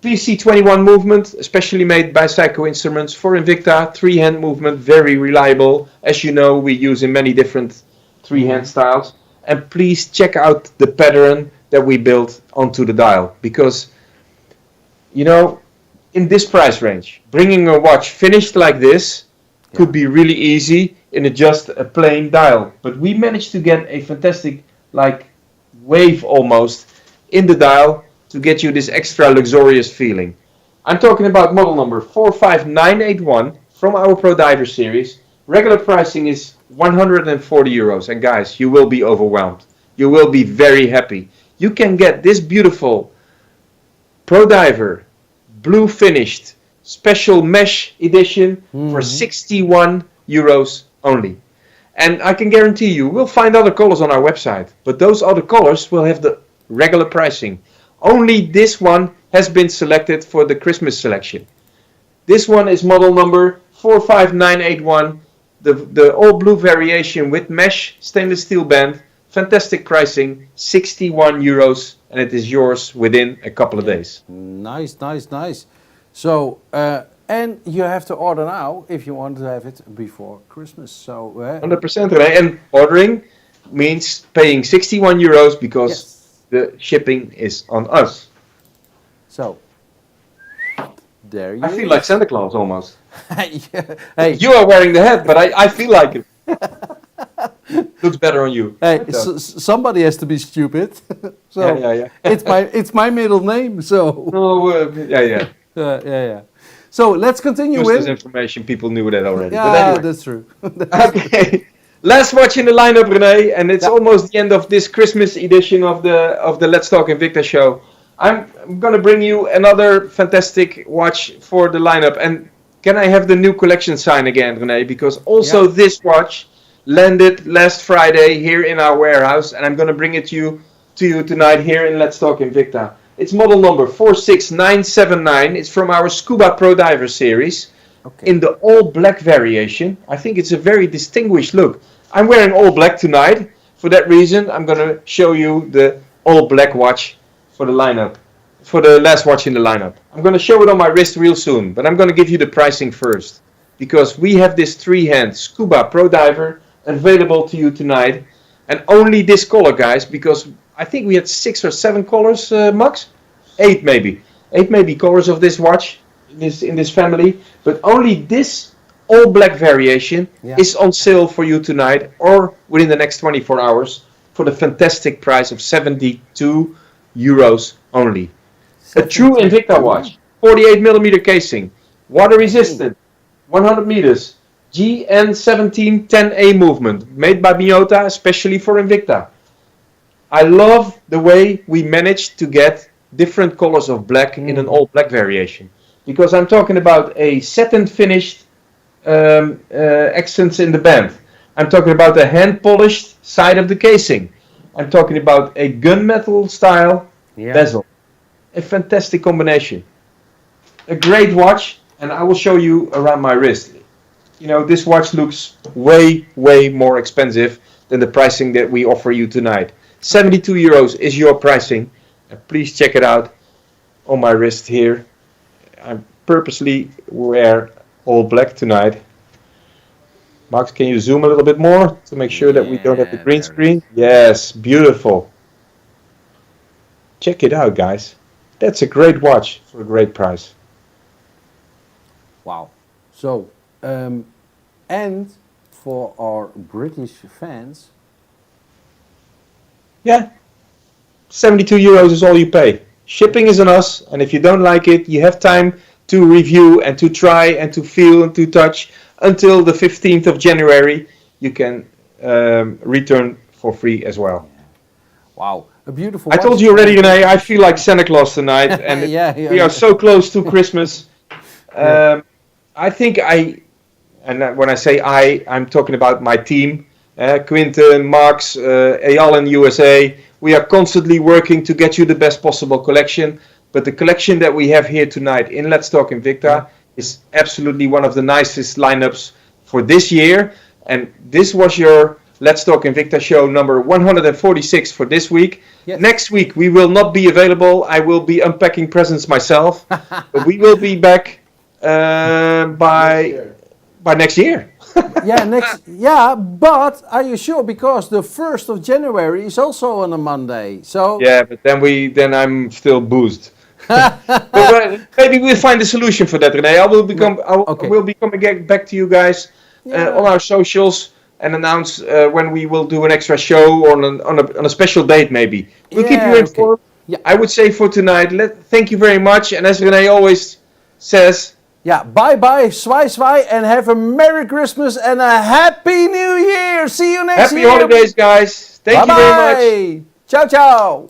Speaker 3: PC21 movement, especially made by Psycho Instruments for Invicta. 3-hand movement, very reliable. As you know, we use in many different 3-hand styles. And please check out the pattern that we built onto the dial. Because, in this price range, bringing a watch finished like this could be really easy in just a plain dial. But we managed to get a fantastic, wave almost, in the dial to get you this extra luxurious feeling. I'm talking about model number 45981 from our Pro Diver series. Regular pricing is 140 euros, and guys, you will be overwhelmed. You will be very happy. You can get this beautiful Pro Diver blue finished special mesh edition for 61 euros only. And I can guarantee you, we'll find other colors on our website, but those other colors will have the regular pricing. Only this one has been selected for the Christmas selection. This one is model number 45981, the all blue variation with mesh stainless steel band. Fantastic pricing, 61 euros, and it is yours within a couple of days.
Speaker 2: Nice, nice, nice. So, and you have to order now if you want to have it before Christmas. So,
Speaker 3: 100%, René. And ordering means paying 61 euros because the shipping is on us.
Speaker 2: So, there you
Speaker 3: I feel like Santa Claus almost.
Speaker 2: Yeah. Hey,
Speaker 3: You are wearing the hat, but I feel like it. Looks better on you.
Speaker 2: hey, somebody has to be stupid. So
Speaker 3: Yeah.
Speaker 2: it's my middle name. So
Speaker 3: No, yeah.
Speaker 2: yeah. So let's continue
Speaker 3: Useless
Speaker 2: with.
Speaker 3: information. People knew that already.
Speaker 2: Yeah,
Speaker 3: But anyway.
Speaker 2: that's true.
Speaker 3: Okay. Last watch in the lineup, René, and it's almost the end of this Christmas edition of the Let's Talk Invicta show. I'm gonna bring you another fantastic watch for the lineup. And can I have the new collection sign again, René? Because also this watch landed last Friday here in our warehouse, and I'm gonna bring it to you tonight here in Let's Talk Invicta. It's model number 46979. It's from our Scuba Pro Diver series.
Speaker 2: Okay.
Speaker 3: In the all black variation. I think it's a very distinguished look. I'm wearing all black tonight. For that reason, I'm going to show you the all black watch for the lineup, for the last watch in the lineup. I'm going to show it on my wrist real soon, but I'm going to give you the pricing first, because we have this 3-hand Scuba Pro Diver available to you tonight, and only this color, guys, because I think we had 6 or 7 colors, Max? 8 maybe colors of this watch in this family, but only this all black variation is on sale for you tonight or within the next 24 hours for the fantastic price of 72 euros only. A true Invicta watch, 48mm casing, water resistant, 100 meters, GN1710A movement, made by Miyota especially for Invicta. I love the way we managed to get different colors of black in an all black variation. Because I'm talking about a satin finished accents in the band. I'm talking about the hand polished side of the casing. I'm talking about a gunmetal style bezel. A fantastic combination. A great watch, and I will show you around my wrist. You know, this watch looks way more expensive than the pricing that we offer you tonight. 72 euros is your pricing. Please check it out on my wrist here. I purposely wear all black tonight. Max, can you zoom a little bit more to make sure that we don't have the green screen? Yes, beautiful. Check it out, guys. That's a great watch for a great price.
Speaker 2: Wow. So, and for our British fans.
Speaker 3: Yeah, 72 euros is all you pay. Shipping is on us, and if you don't like it, you have time to review and to try and to feel and to touch until the 15th of January. You can return for free as well.
Speaker 2: Wow, a beautiful
Speaker 3: I
Speaker 2: watch.
Speaker 3: told you already, René, I feel like Santa Claus tonight, and we are so close to Christmas. I think when I say I'm talking about my team, Quinten, Max, Eyal in USA. We are constantly working to get you the best possible collection, but the collection that we have here tonight in Let's Talk Invicta is absolutely one of the nicest lineups for this year, and this was your Let's Talk Invicta show number 146 for this week. Yes. Next week we will not be available. I will be unpacking presents myself, but we will be back by next year.
Speaker 2: But are you sure? Because the 1st of January is also on a Monday. So
Speaker 3: yeah, but then I'm still boozed. But maybe we'll find a solution for that, René. I will be coming back to you guys on our socials and announce when we will do an extra show on a special date. Maybe we'll keep you informed. Yeah. I would say for tonight, thank you very much. And as René always says.
Speaker 2: Yeah, bye-bye, swai, and have a Merry Christmas and a Happy New Year. See you next year.
Speaker 3: Happy holidays, guys. Thank you very much.
Speaker 2: Ciao, ciao.